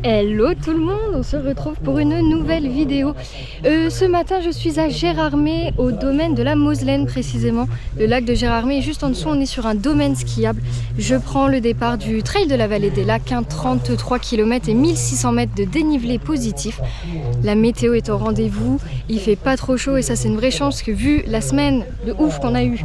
Hello tout le monde, on se retrouve pour une nouvelle vidéo. Ce matin je suis à Gérardmer, au domaine de la Moselaine précisément. Le lac de Gérardmer, et juste en dessous on est sur un domaine skiable. Je prends le départ du trail de la vallée des lacs, 33 km et 1600 mètres de dénivelé positif. La météo est au rendez-vous, il fait pas trop chaud et ça c'est une vraie chance que vu la semaine de ouf qu'on a eu,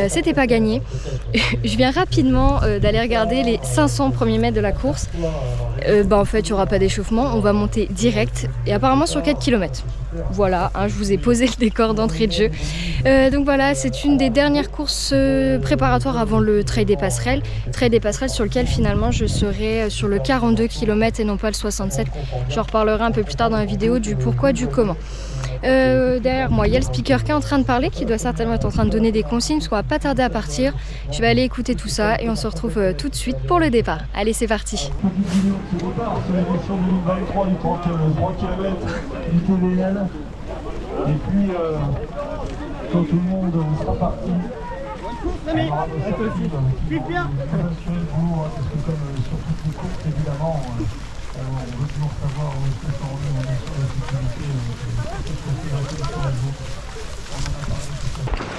c'était pas gagné. Je viens rapidement d'aller regarder les 500 premiers mètres de la course. En fait il n'y aura pas d'échauffement, on va monter direct et apparemment sur 4 km. Voilà, je vous ai posé le décor d'entrée de jeu. Donc voilà, c'est une des dernières courses préparatoires avant le Trail des Passerelles. Trail des Passerelles sur lequel finalement je serai sur le 42 km et non pas le 67. J'en reparlerai un peu plus tard dans la vidéo du pourquoi, du comment. Derrière moi il y a le speaker qui est en train de parler, qui doit certainement être en train de donner des consignes parce qu'on va pas tarder à partir. Je vais aller écouter tout ça et on se retrouve tout de suite pour le départ. Allez, c'est parti. C'est l'édition 2023 du 3 km du TVL. Et puis quand tout le monde sera parti, on aura nos certitudes qui vont assurer le boulot, parce que comme sur toutes les courses évidemment, on veut toujours savoir où est-ce que ça en est, on est sur la sécurité, sur la zone. On en a parlé tout à l'heure.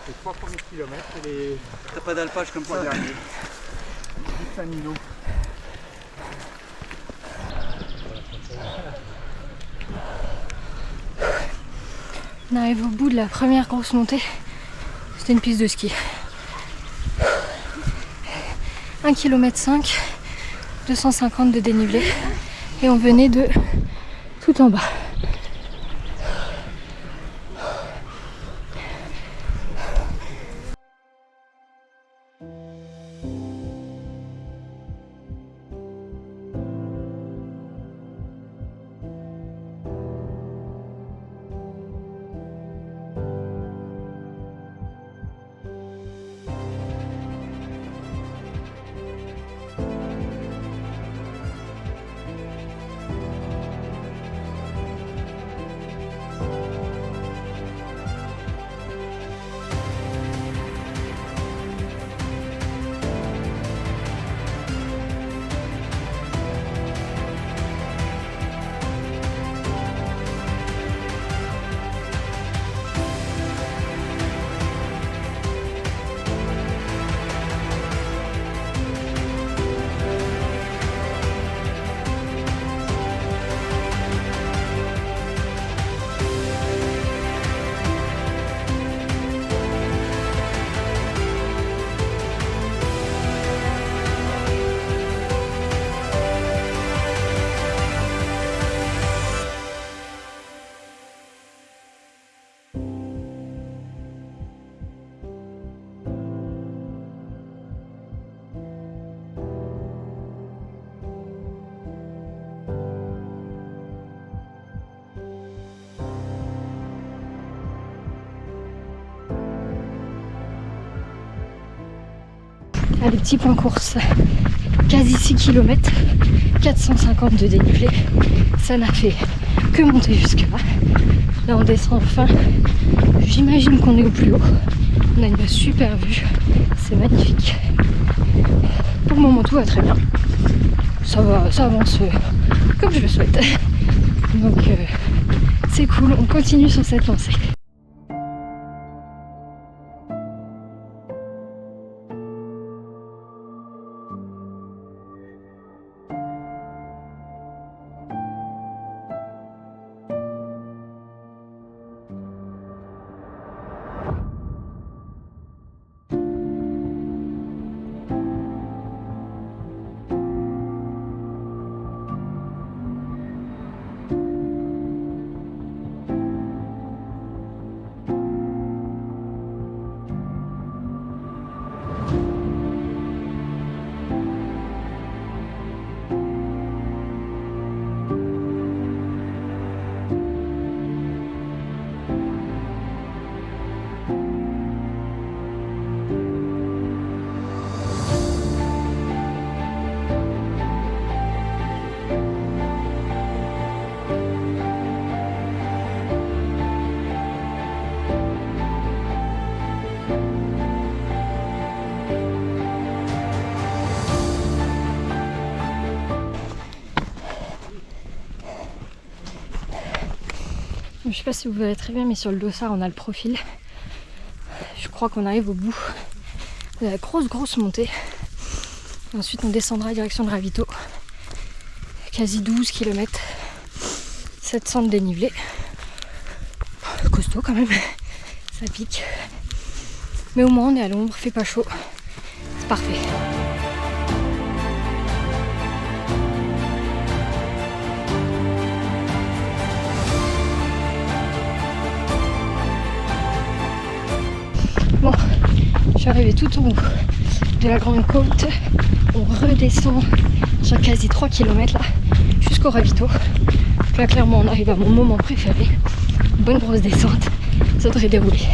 Les 3 premiers kilomètres et les... T'as pas d'alpage comme le dernier. 5 minutes. On arrive au bout de la première grosse montée. C'était une piste de ski. 1,5 km, 250 de dénivelé. Et on venait de tout en bas. Allez, petit point course, quasi 6 km, 450 de dénivelé, ça n'a fait que monter jusque là. Là on descend enfin, j'imagine qu'on est au plus haut, on a une super vue, c'est magnifique. Pour le moment tout va très bien, ça avance comme je le souhaite, donc c'est cool, on continue sur cette lancée. sais pas si vous verrez très bien, mais sur le dossard on a le profil. Je crois qu'on arrive au bout de la grosse montée. Et ensuite on descendra direction le ravito. Quasi 12 km. 700 de dénivelé. Costaud quand même. Ça pique. Mais au moins on est à l'ombre, fait pas chaud. C'est parfait. Bon, je suis arrivée tout en haut de la grande côte. On redescend sur quasi 3 km là, jusqu'au ravito. Donc là clairement on arrive à mon moment préféré. Bonne grosse descente, ça devrait dérouler.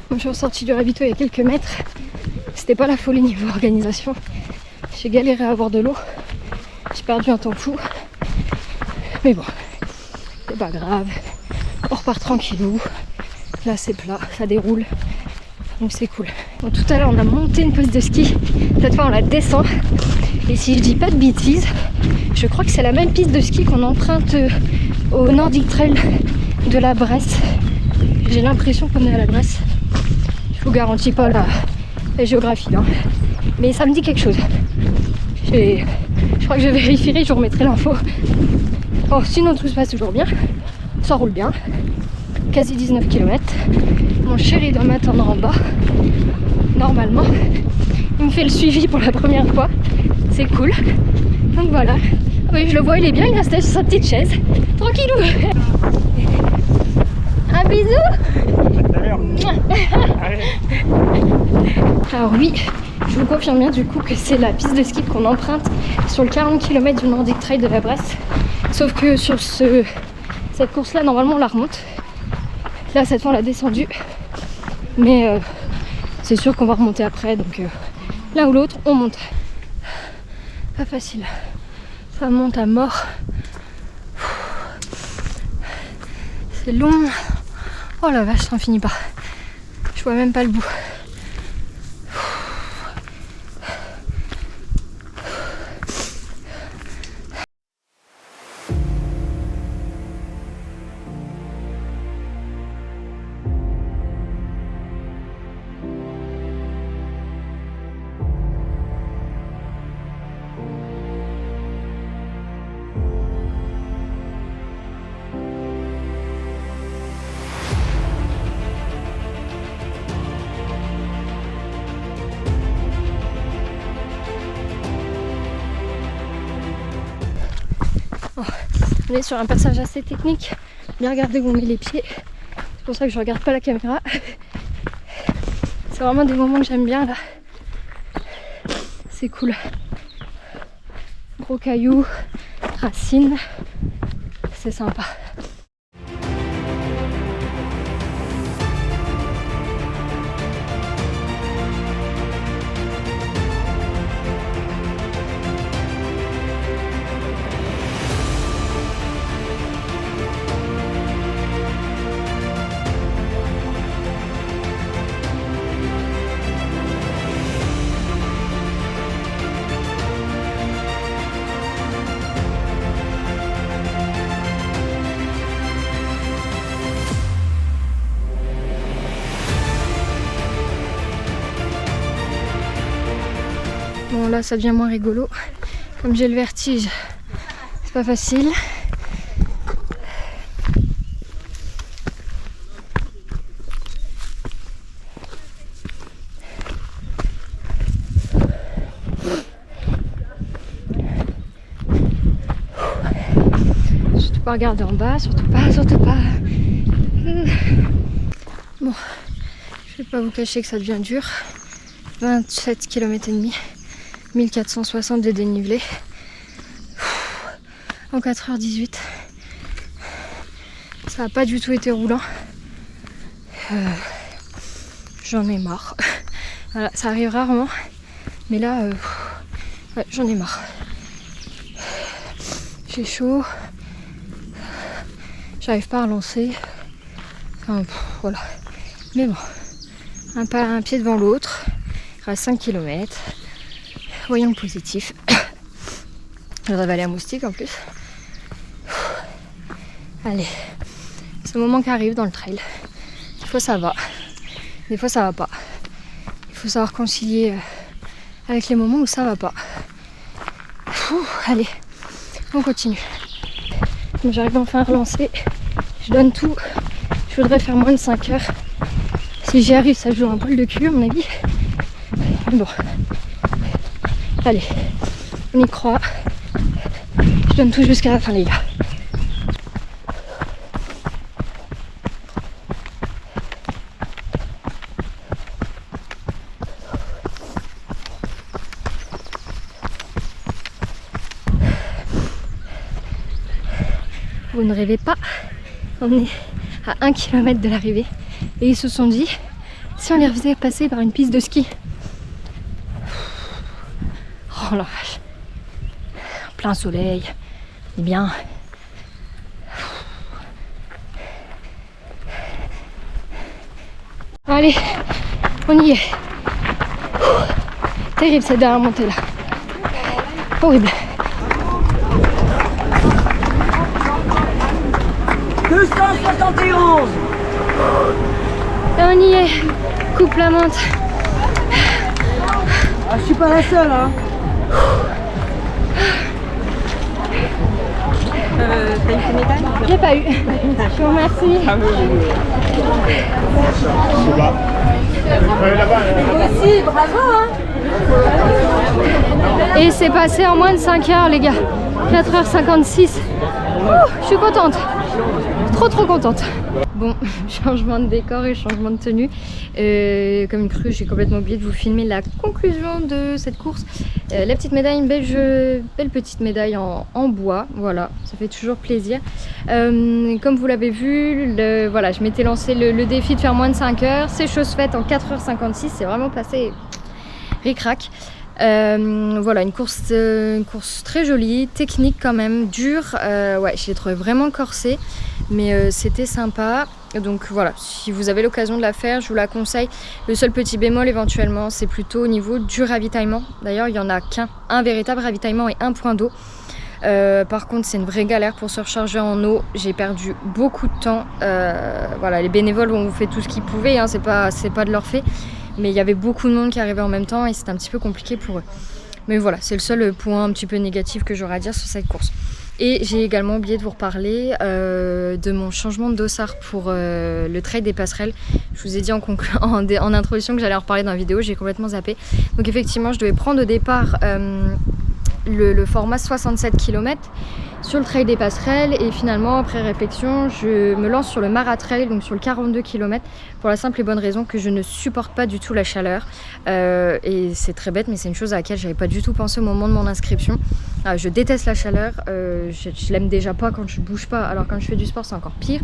Moi, je suis ressortie du ravito il y a quelques mètres. C'était pas la folie niveau organisation. J'ai galéré à avoir de l'eau. J'ai perdu un temps fou. Mais bon, c'est pas grave. On repart tranquillou. Là c'est plat, ça déroule. Donc c'est cool. Bon, tout à l'heure on a monté une piste de ski. Cette fois on la descend. Et si je dis pas de bêtises, je crois que c'est la même piste de ski qu'on emprunte au Nordic Trail de la Bresse. J'ai l'impression qu'on est à la Bresse. Je vous garantis pas la géographie, hein. Mais ça me dit quelque chose. Je crois que je vérifierai, je vous remettrai l'info. Bon, sinon tout se passe toujours bien. Ça roule bien. Quasi 19 km. Mon chéri doit m'attendre en bas. Normalement. Il me fait le suivi pour la première fois. C'est cool. Donc voilà. Oui, je le vois, il est bien, il est installé sur sa petite chaise. Tranquillou. Un bisou. Alors oui, je vous confirme bien du coup que c'est la piste de ski qu'on emprunte sur le 40 km du Nordic Trail de la Bresse. Sauf que sur cette course là, normalement on la remonte. Là cette fois on l'a descendue. Mais c'est sûr qu'on va remonter après. Donc l'un ou l'autre, on monte. Pas facile. Ça monte à mort. C'est long. Oh la vache, ça n'en finit pas. Je vois même pas le bout. On est sur un passage assez technique. Bien regarder où on met les pieds. C'est pour ça que je regarde pas la caméra. C'est vraiment des moments que j'aime bien là. C'est cool. Gros cailloux, racines. C'est sympa. Bon là ça devient moins rigolo. Comme j'ai le vertige, c'est pas facile. Surtout pas regarder en bas, surtout pas. Bon, je vais vais pas vous cacher que ça devient dur. 27 km et demi, 1460 de dénivelé. En 4h18. Ça n'a pas du tout été roulant. J'en ai marre. Voilà, ça arrive rarement. Mais là, ouais, j'en ai marre. J'ai chaud. J'arrive pas à relancer. Enfin, voilà. Mais bon, un pied devant l'autre. Il reste 5 km. Voyons le positif. Je vais aller à Moustique en plus. Allez, c'est le moment qui arrive dans le trail. Des fois ça va, des fois ça va pas. Il faut savoir concilier avec les moments où ça va pas. Allez, on continue. J'arrive enfin à relancer. Je donne tout. Je voudrais faire moins de 5 heures. Si j'y arrive, ça joue un poil de cul à mon avis. Bon. Allez, on y croit. Je donne tout jusqu'à la fin les gars. Vous ne rêvez pas, on est à 1 km de l'arrivée et ils se sont dit si on les faisait passer par une piste de ski. Oh la vache, plein soleil, et bien. Allez, on y est. Terrible cette dernière montée là, horrible. 271. Et on y est, coupe la monte. Ah, je suis pas la seule hein. T'as eu tes médailles? J'ai pas eu. Je vous remercie. Vous aussi, bravo hein. Et c'est passé en moins de 5 heures les gars. 4h56. Je suis contente. Trop contente. Bon, changement de décor et changement de tenue. Comme une crue, j'ai complètement oublié de vous filmer la conclusion de cette course. La petite médaille, une belle petite médaille en bois. Voilà, ça fait toujours plaisir. Comme vous l'avez vu, voilà, je m'étais lancé le défi de faire moins de 5 heures. C'est chose faite en 4h56. C'est vraiment passé ric-rac. Voilà, une course très jolie, technique quand même, dure. Ouais, je l'ai trouvé vraiment corsée, mais c'était sympa. Donc voilà, si vous avez l'occasion de la faire, je vous la conseille. Le seul petit bémol éventuellement, c'est plutôt au niveau du ravitaillement. D'ailleurs, il n'y en a un véritable ravitaillement et un point d'eau. Par contre, c'est une vraie galère pour se recharger en eau. J'ai perdu beaucoup de temps. Voilà, les bénévoles ont fait tout ce qu'ils pouvaient, hein, c'est pas de leur fait. Mais il y avait beaucoup de monde qui arrivait en même temps et c'était un petit peu compliqué pour eux. Mais voilà, c'est le seul point un petit peu négatif que j'aurais à dire sur cette course. Et j'ai également oublié de vous reparler de mon changement de dossard pour le trail des passerelles. Je vous ai dit en introduction que j'allais en reparler dans la vidéo, j'ai complètement zappé. Donc effectivement, je devais prendre au départ le format 67 km sur le trail des passerelles et finalement après réflexion je me lance sur le Maratrail, donc sur le 42 km, pour la simple et bonne raison que je ne supporte pas du tout la chaleur et c'est très bête mais c'est une chose à laquelle j'avais pas du tout pensé au moment de mon inscription. Je déteste la chaleur, je l'aime déjà pas quand je bouge pas, alors quand je fais du sport c'est encore pire.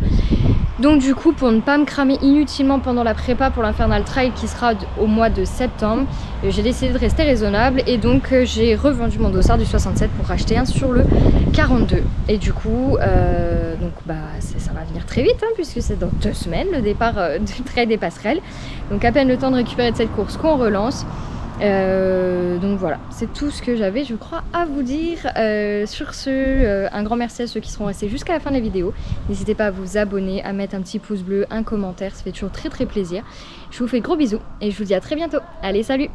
Donc du coup, pour ne pas me cramer inutilement pendant la prépa pour l'Infernal Trail qui sera au mois de septembre, j'ai décidé de rester raisonnable et donc j'ai revendu mon dossard du 67 pour racheter un sur le 42. Et du coup, donc ça va venir très vite hein, puisque c'est dans 2 semaines le départ du trail des passerelles. Donc à peine le temps de récupérer de cette course qu'on relance. Donc voilà, c'est tout ce que j'avais je crois à vous dire. Sur ce, un grand merci à ceux qui seront restés jusqu'à la fin de la vidéo. N'hésitez pas à vous abonner, à mettre un petit pouce bleu, un commentaire, ça fait toujours très plaisir. Je vous fais de gros bisous et je vous dis à très bientôt. Allez, salut!